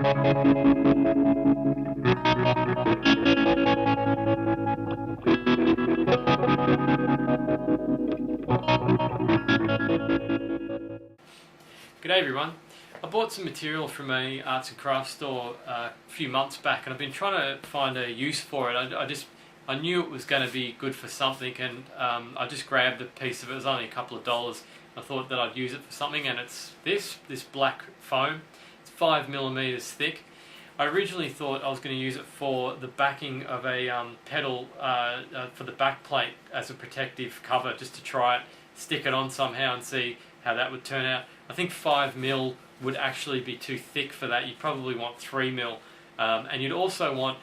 G'day everyone. I bought some material from a arts and crafts store a few months back, and I've been trying to find a use for it. I knew it was going to be good for something, and I just grabbed a piece of it. It was only a couple of dollars. I thought that I'd use it for something, and it's this black foam. It's 5mm thick. I originally thought I was going to use it for the backing of a pedal for the back plate as a protective cover, just to try it, stick it on somehow and see how that would turn out. I think 5mm would actually be too thick for that. You'd probably want 3mm, and you'd also want,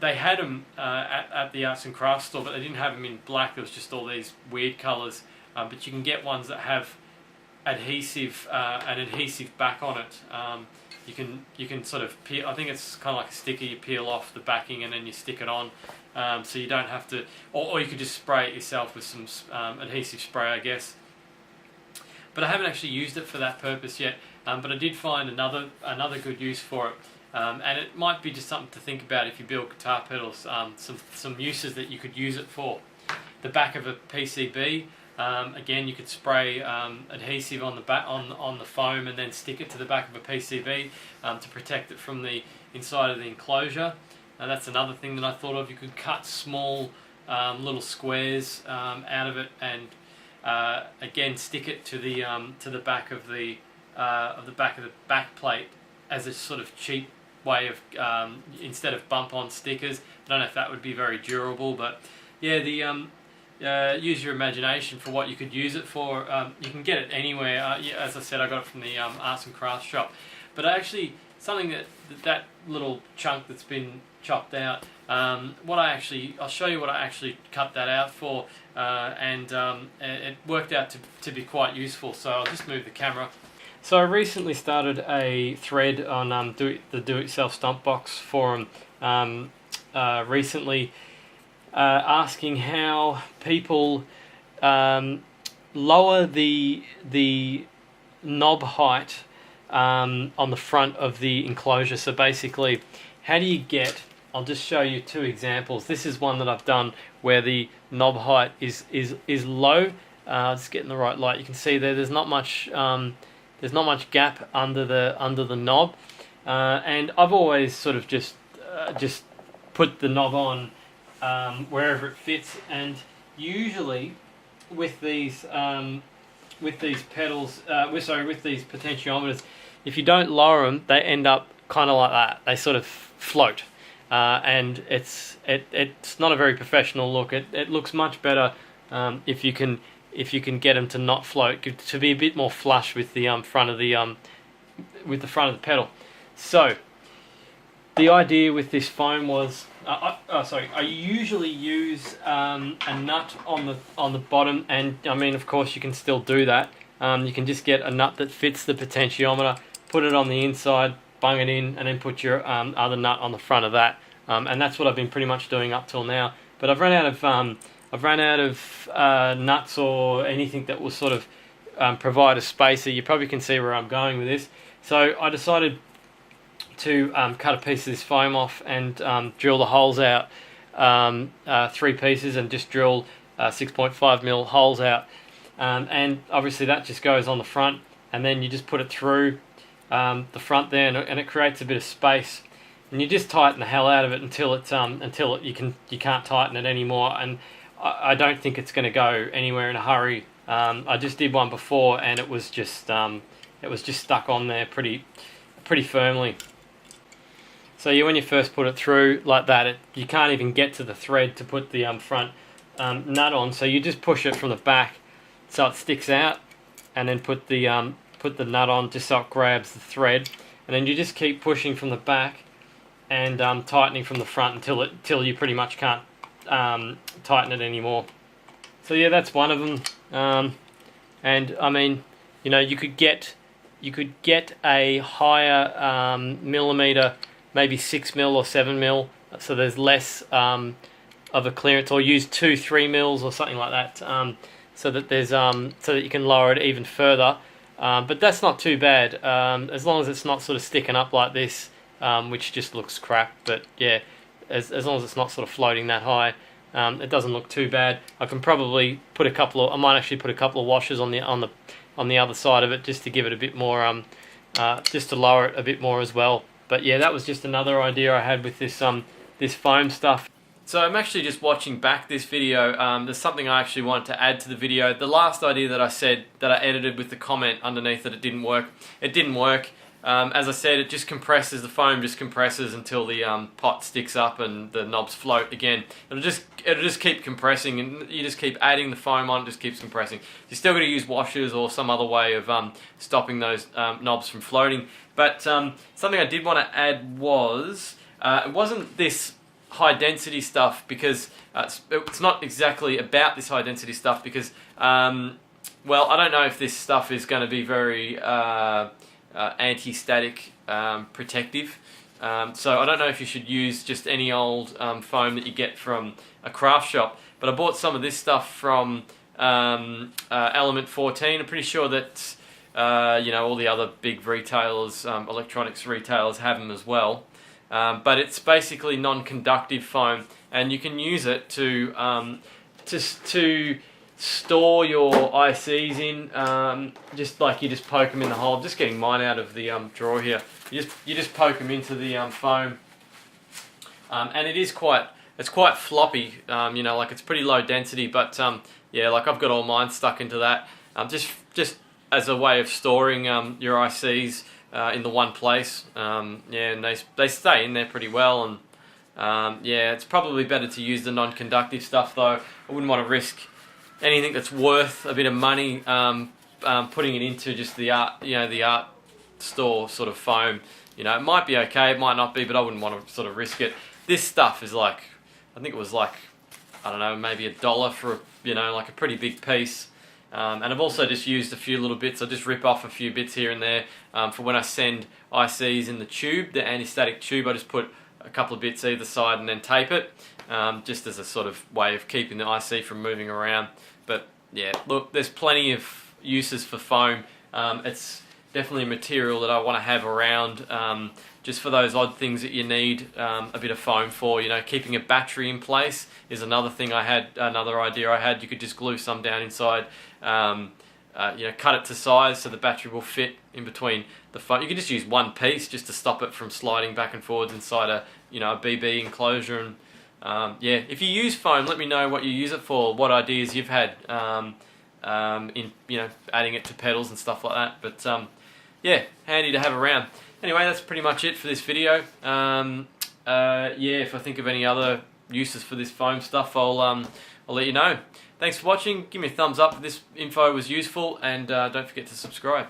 they had them at the arts and crafts store, but they didn't have them in black. There was just all these weird colours, but you can get ones that have adhesive, an adhesive back on it. You can sort of peel. I think it's kind of like a sticker. You peel off the backing and then you stick it on, so you don't have to, or you could just spray it yourself with some adhesive spray, I guess. But I haven't actually used it for that purpose yet. But I did find another good use for it, and it might be just something to think about if you build guitar pedals. Some uses that you could use it for. The back of a PCB. Again, you could spray adhesive on the back on the foam and then stick it to the back of a PCB to protect it from the inside of the enclosure. And that's another thing that I thought of. You could cut small little squares out of it and again stick it to the back of the back plate as a sort of cheap way of instead of bump-on stickers. I don't know if that would be very durable, but yeah, use your imagination for what you could use it for. You can get it anywhere. Yeah, as I said, I got it from the arts and crafts shop. But actually, something that little chunk that's been chopped out, I'll show you what I actually cut that out for, and it worked out to be quite useful. So I'll just move the camera. So I recently started a thread on the Do-It-Yourself Stump Box forum recently, asking how people lower the knob height on the front of the enclosure. So basically, how do you get, I'll just show you two examples. This is one that I've done where the knob height is low. Just getting the right light. You can see there's not much gap under the knob, and I've always sort of just put the knob on wherever it fits. And usually with these pedals, with these potentiometers, if you don't lower them, they end up kind of like that. They sort of float, and it's not a very professional look. It looks much better if you can get them to not float, to be a bit more flush with the front of the pedal. So the idea with this foam was, I usually use a nut on the bottom, and I mean, of course, you can still do that. You can just get a nut that fits the potentiometer, put it on the inside, bung it in, and then put your other nut on the front of that. And that's what I've been pretty much doing up till now. But I've run out of nuts or anything that will sort of provide a spacer. You probably can see where I'm going with this. So I decided to cut a piece of this foam off and drill the holes out, 3 pieces, and just drill 6.5mm holes out. And obviously that just goes on the front, and then you just put it through the front there, and it creates a bit of space. And you just tighten the hell out of it until you can't tighten it anymore. And I don't think it's going to go anywhere in a hurry. I just did one before, and it was just stuck on there pretty firmly. So when you first put it through like that, you can't even get to the thread to put the front nut on. So you just push it from the back so it sticks out, and then put the nut on just so it grabs the thread, and then you just keep pushing from the back and tightening from the front until you pretty much can't tighten it anymore. So yeah, that's one of them. And I mean, you could get a higher millimeter, maybe 6mm or 7mm, so there's less of a clearance, or use 2-3mm or something like that, so that you can lower it even further. But that's not too bad, as long as it's not sort of sticking up like this. which just looks crap. But yeah, as long as it's not sort of floating that high, it doesn't look too bad. I can probably put I might actually put a couple of washers on the other side of it, just to give it a bit more, just to lower it a bit more as well. But yeah, that was just another idea I had with this this foam stuff. So I'm actually just watching back this video. There's something I actually wanted to add to the video. The last idea that I said, that I edited with the comment underneath that it didn't work. It didn't work. As I said, it just compresses, the foam just compresses until the pot sticks up and the knobs float again. It'll just keep compressing, and you just keep adding the foam on, it just keeps compressing. You're still going to use washers or some other way of stopping those knobs from floating. But something I did want to add was, it wasn't this high density stuff, because it's not exactly about this high density stuff, because well, I don't know if this stuff is going to be very anti-static protective, so I don't know if you should use just any old foam that you get from a craft shop. But I bought some of this stuff from Element 14. I'm pretty sure that you know, all the other big retailers, electronics retailers, have them as well. But it's basically non-conductive foam, and you can use it to store your ICs in. Just like you just poke them in the hole. I'm just getting mine out of the drawer here. You just poke them into the foam, and it's quite floppy. You know, like it's pretty low density, but yeah, like I've got all mine stuck into that. Just as a way of storing your ICs. In the one place, yeah, and they stay in there pretty well, and yeah, it's probably better to use the non-conductive stuff though. I wouldn't want to risk anything that's worth a bit of money putting it into just the art store sort of foam. You know, it might be okay, it might not be, but I wouldn't want to sort of risk it. This stuff is like, I think it was like, I don't know, maybe $1 for like a pretty big piece. And I've also just used a few little bits. I just rip off a few bits here and there for when I send ICs in the tube, the anti-static tube. I just put a couple of bits either side and then tape it, just as a sort of way of keeping the IC from moving around. But yeah, look, there's plenty of uses for foam. It's definitely a material that I want to have around, just for those odd things that you need a bit of foam for. You know, keeping a battery in place is another thing another idea I had. You could just glue some down inside, you know, cut it to size so the battery will fit in between the foam. You could just use one piece just to stop it from sliding back and forwards inside a BB enclosure. And yeah, if you use foam, let me know what you use it for, what ideas you've had in adding it to pedals and stuff like that. But yeah, handy to have around. Anyway, that's pretty much it for this video. Yeah, if I think of any other uses for this foam stuff, I'll let you know. Thanks for watching. Give me a thumbs up if this info was useful, and don't forget to subscribe.